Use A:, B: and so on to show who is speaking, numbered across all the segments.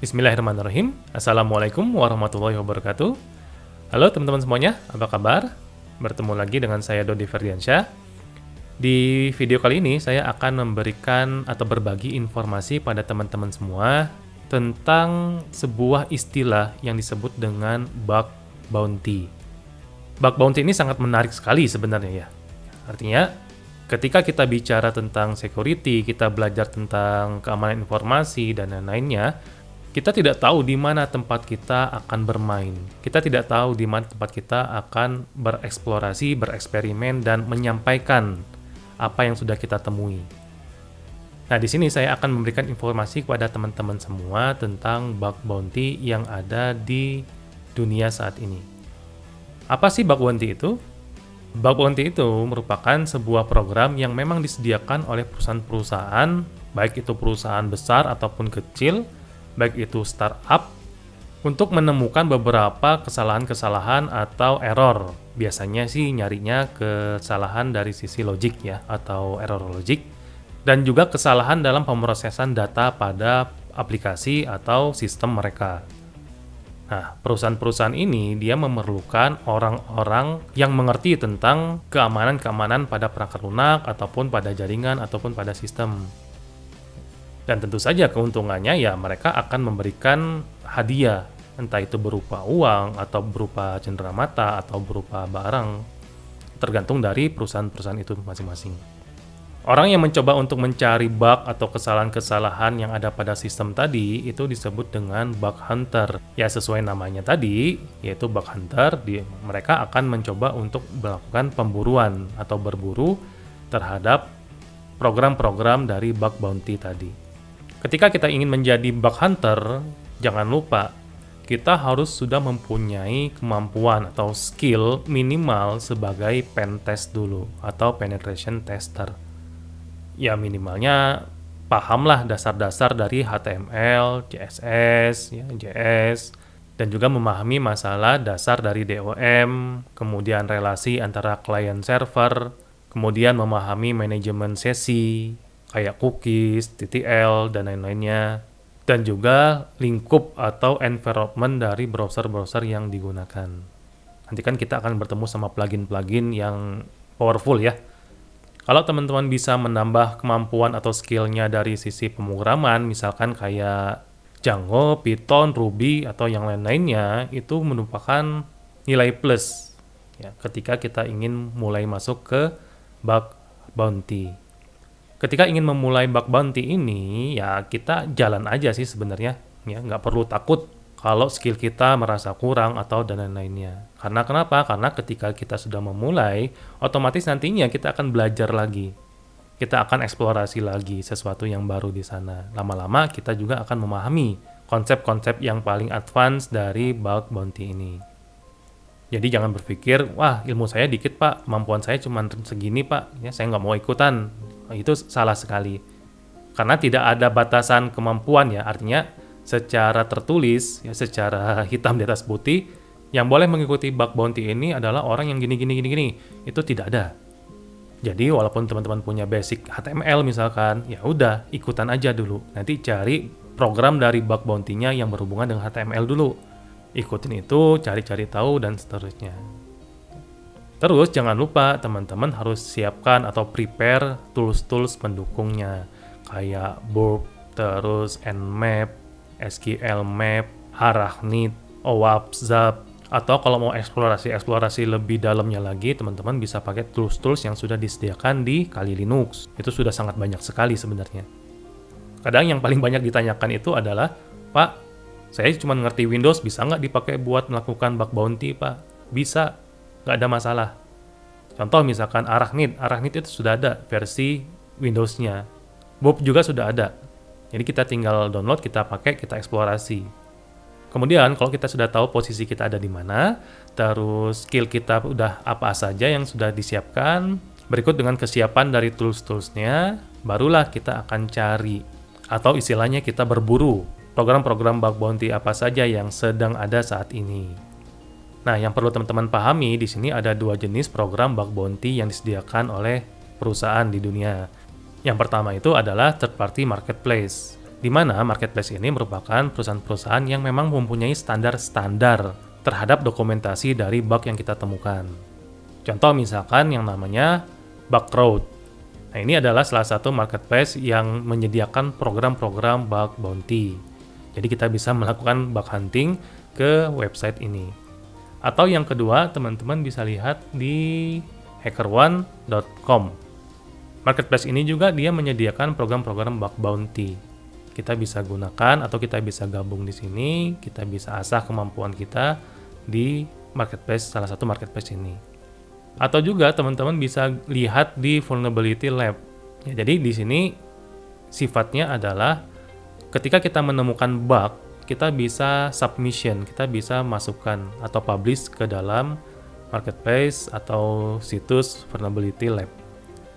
A: Bismillahirrahmanirrahim. Assalamualaikum warahmatullahi wabarakatuh. Halo teman-teman semuanya, apa kabar? Bertemu lagi dengan saya Dodi Ferdiansyah. Di video kali ini saya akan memberikan atau berbagi informasi pada teman-teman semua tentang sebuah istilah yang disebut dengan bug bounty. Bug bounty ini sangat menarik sekali sebenarnya ya. Artinya, ketika kita bicara tentang security, kita belajar tentang keamanan informasi dan lain-lainnya, kita tidak tahu di mana tempat kita akan bermain. Kita tidak tahu di mana tempat kita akan bereksplorasi, bereksperimen, dan menyampaikan apa yang sudah kita temui. Nah, di sini saya akan memberikan informasi kepada teman-teman semua tentang bug bounty yang ada di dunia saat ini. Apa sih bug bounty itu? Bug bounty itu merupakan sebuah program yang memang disediakan oleh perusahaan-perusahaan, baik itu perusahaan besar ataupun kecil, baik itu startup, untuk menemukan beberapa kesalahan-kesalahan atau error. Biasanya sih nyarinya kesalahan dari sisi logik ya, atau error logik, dan juga kesalahan dalam pemrosesan data pada aplikasi atau sistem mereka. Nah, perusahaan-perusahaan ini dia memerlukan orang-orang yang mengerti tentang keamanan-keamanan pada perangkat lunak, ataupun pada jaringan, ataupun pada sistem. Dan tentu saja keuntungannya ya mereka akan memberikan hadiah, entah itu berupa uang, atau berupa cenderamata, atau berupa barang, tergantung dari perusahaan-perusahaan itu masing-masing. Orang yang mencoba untuk mencari bug atau kesalahan-kesalahan yang ada pada sistem tadi, itu disebut dengan bug hunter. Ya sesuai namanya tadi, yaitu bug hunter, mereka akan mencoba untuk melakukan pemburuan atau berburu terhadap program-program dari bug bounty tadi. Ketika kita ingin menjadi bug hunter, jangan lupa kita harus sudah mempunyai kemampuan atau skill minimal sebagai pen test dulu atau penetration tester. Ya minimalnya pahamlah dasar-dasar dari HTML, CSS, ya, JS, dan juga memahami masalah dasar dari DOM, kemudian relasi antara client server, kemudian memahami manajemen sesi, kayak cookies, TTL, dan lain-lainnya, dan juga lingkup atau environment dari browser-browser yang digunakan. Nanti kan kita akan bertemu sama plugin-plugin yang powerful ya. Kalau teman-teman bisa menambah kemampuan atau skillnya dari sisi pemrograman, misalkan kayak Django, Python, Ruby, atau yang lain-lainnya, itu merupakan nilai plus ya, ketika kita ingin mulai masuk ke bug bounty. Ketika ingin memulai bug bounty ini, ya kita jalan aja sih sebenarnya, ya nggak perlu takut kalau skill kita merasa kurang atau dan lain-lainnya. Karena kenapa? Karena ketika kita sudah memulai, otomatis nantinya kita akan belajar lagi. Kita akan eksplorasi lagi sesuatu yang baru di sana. Lama-lama kita juga akan memahami konsep-konsep yang paling advance dari bug bounty ini. Jadi jangan berpikir, wah ilmu saya dikit pak, kemampuan saya cuma segini pak, ya saya nggak mau ikutan. Itu salah sekali. Karena tidak ada batasan kemampuan ya, artinya secara tertulis, ya secara hitam di atas putih, yang boleh mengikuti bug bounty ini adalah orang yang gini. Itu tidak ada. Jadi walaupun teman-teman punya basic HTML misalkan, ya udah ikutan aja dulu. Nanti cari program dari bug bounty-nya yang berhubungan dengan HTML dulu. Ikutin itu, cari-cari tahu, dan seterusnya. Terus jangan lupa teman-teman harus siapkan atau prepare tools-tools pendukungnya. Kayak Burp, terus Nmap, SQL Map, Arachnid, OWASP, Zap. Atau kalau mau eksplorasi lebih dalamnya lagi, teman-teman bisa pakai tools-tools yang sudah disediakan di Kali Linux. Itu sudah sangat banyak sekali sebenarnya. Kadang yang paling banyak ditanyakan itu adalah, Pak, saya cuma ngerti Windows, bisa nggak dipakai buat melakukan bug bounty, Pak? Bisa, nggak ada masalah. Contoh misalkan Arachnid itu sudah ada versi Windows-nya. Bob juga sudah ada. Jadi kita tinggal download, kita pakai, kita eksplorasi. Kemudian kalau kita sudah tahu posisi kita ada di mana, terus skill kita udah apa saja yang sudah disiapkan, berikut dengan kesiapan dari tools-toolsnya, barulah kita akan cari, atau istilahnya kita berburu, program-program bug bounty apa saja yang sedang ada saat ini. Nah, yang perlu teman-teman pahami di sini ada dua jenis program bug bounty yang disediakan oleh perusahaan di dunia. Yang pertama itu adalah third party marketplace. di mana marketplace ini merupakan perusahaan-perusahaan yang memang mempunyai standar-standar terhadap dokumentasi dari bug yang kita temukan. Contoh misalkan yang namanya Bugcrowd. Nah, ini adalah salah satu marketplace yang menyediakan program-program bug bounty. Jadi kita bisa melakukan bug hunting ke website ini. Atau yang kedua, teman-teman bisa lihat di hackerone.com. Marketplace ini juga dia menyediakan program-program bug bounty. Kita bisa gunakan atau kita bisa gabung di sini, kita bisa asah kemampuan kita di marketplace, salah satu marketplace ini. Atau juga teman-teman bisa lihat di Vulnerability Lab. Ya, jadi di sini sifatnya adalah ketika kita menemukan bug, kita bisa submission, kita bisa masukkan atau publish ke dalam marketplace atau situs Vulnerability Lab.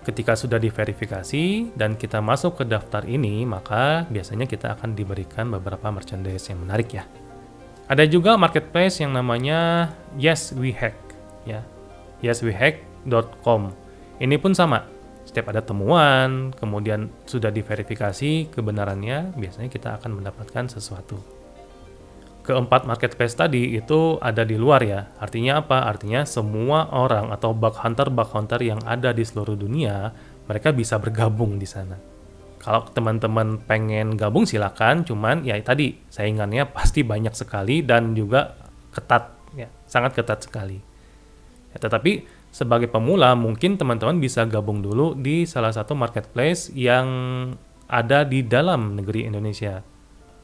A: Ketika sudah diverifikasi dan kita masuk ke daftar ini, maka biasanya kita akan diberikan beberapa merchandise yang menarik ya. Ada juga marketplace yang namanya YesWeHack ya. YesWeHack.com. Ini pun sama. Setiap ada temuan, kemudian sudah diverifikasi kebenarannya, biasanya kita akan mendapatkan sesuatu. Keempat marketplace tadi itu ada di luar ya. Artinya apa? Artinya semua orang atau bug hunter yang ada di seluruh dunia, mereka bisa bergabung di sana. Kalau teman-teman pengen gabung silakan, cuman ya tadi saingannya pasti banyak sekali dan juga ketat ya, sangat ketat sekali. Ya, tetapi sebagai pemula mungkin teman-teman bisa gabung dulu di salah satu marketplace yang ada di dalam negeri Indonesia.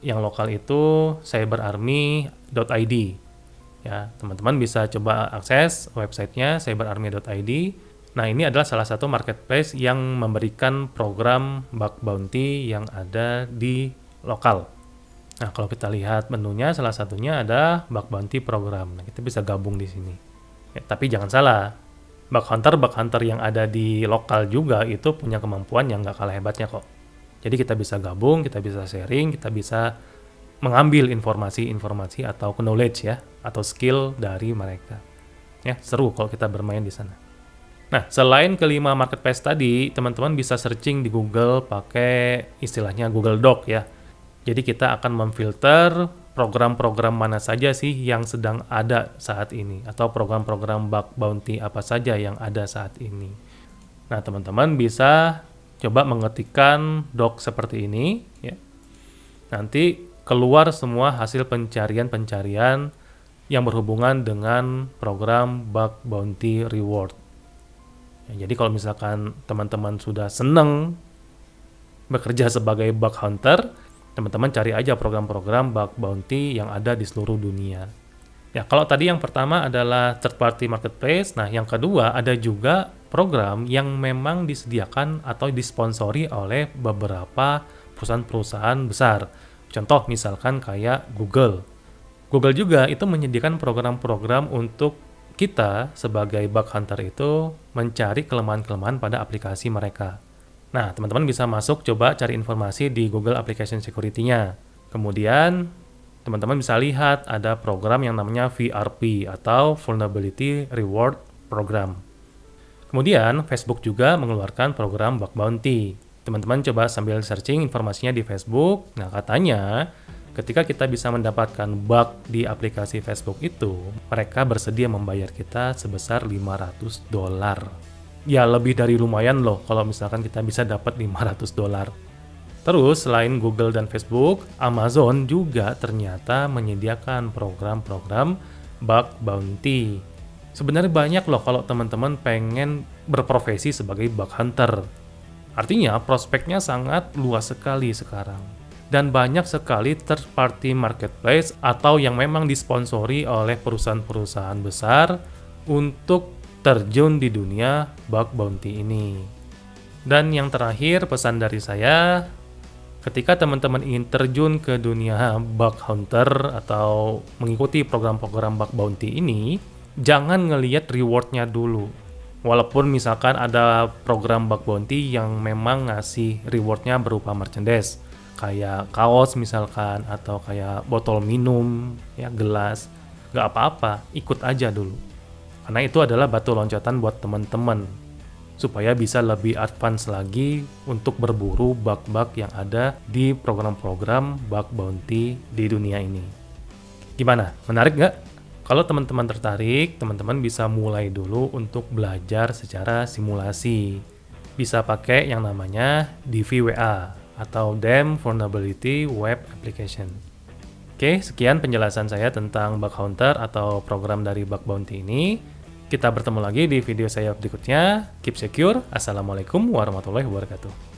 A: Yang lokal itu cyberarmy.id. Ya, teman-teman bisa coba akses websitenya cyberarmy.id. Nah, ini adalah salah satu marketplace yang memberikan program bug bounty yang ada di lokal. Nah, kalau kita lihat menunya, salah satunya ada bug bounty program. Nah, kita bisa gabung di sini. Ya, tapi jangan salah, bug hunter yang ada di lokal juga itu punya kemampuan yang nggak kalah hebatnya kok. Jadi kita bisa gabung, kita bisa sharing, kita bisa mengambil informasi-informasi atau knowledge ya, atau skill dari mereka. Ya, seru kalau kita bermain di sana. Nah, selain kelima marketplace tadi, teman-teman bisa searching di Google pakai istilahnya Google Doc ya. Jadi kita akan memfilter program-program mana saja sih yang sedang ada saat ini, atau program-program bug bounty apa saja yang ada saat ini. Nah, teman-teman bisa coba mengetikkan doc seperti ini ya. Nanti keluar semua hasil pencarian-pencarian yang berhubungan dengan program bug bounty reward. Ya, jadi kalau misalkan teman-teman sudah senang bekerja sebagai bug hunter, teman-teman cari aja program-program bug bounty yang ada di seluruh dunia. Ya, kalau tadi yang pertama adalah third party marketplace, nah yang kedua ada juga program yang memang disediakan atau disponsori oleh beberapa perusahaan-perusahaan besar. Contoh misalkan kayak Google. Google juga itu menyediakan program-program untuk kita sebagai bug hunter itu mencari kelemahan-kelemahan pada aplikasi mereka. Nah, teman-teman bisa masuk coba cari informasi di Google Application Security-nya. Kemudian teman-teman bisa lihat ada program yang namanya VRP atau Vulnerability Reward Program. Kemudian Facebook juga mengeluarkan program bug bounty. Teman-teman coba sambil searching informasinya di Facebook. Nah, katanya ketika kita bisa mendapatkan bug di aplikasi Facebook itu, mereka bersedia membayar kita sebesar $500. Ya, lebih dari lumayan loh kalau misalkan kita bisa dapat $500. Terus, selain Google dan Facebook, Amazon juga ternyata menyediakan program-program bug bounty. Sebenarnya banyak loh kalau teman-teman pengen berprofesi sebagai bug hunter. Artinya, prospeknya sangat luas sekali sekarang. Dan banyak sekali third party marketplace atau yang memang disponsori oleh perusahaan-perusahaan besar untuk terjun di dunia bug bounty ini. Dan yang terakhir, pesan dari saya, ketika teman-teman ingin terjun ke dunia bug hunter atau mengikuti program-program bug bounty ini, jangan ngelihat rewardnya dulu. Walaupun misalkan ada program bug bounty yang memang ngasih rewardnya berupa merchandise, kayak kaos misalkan, atau kayak botol minum, ya gelas, nggak apa-apa, ikut aja dulu. Karena itu adalah batu loncatan buat teman-teman. supaya bisa lebih advance lagi untuk berburu bug-bug yang ada di program-program bug bounty di dunia ini. Gimana? Menarik nggak? Kalau teman-teman tertarik, teman-teman bisa mulai dulu untuk belajar secara simulasi. Bisa pakai yang namanya DVWA atau Dam Vulnerability Web Application. Oke, sekian penjelasan saya tentang bug hunter atau program dari bug bounty ini. Kita bertemu lagi di video saya berikutnya. Keep secure. Assalamualaikum warahmatullahi wabarakatuh.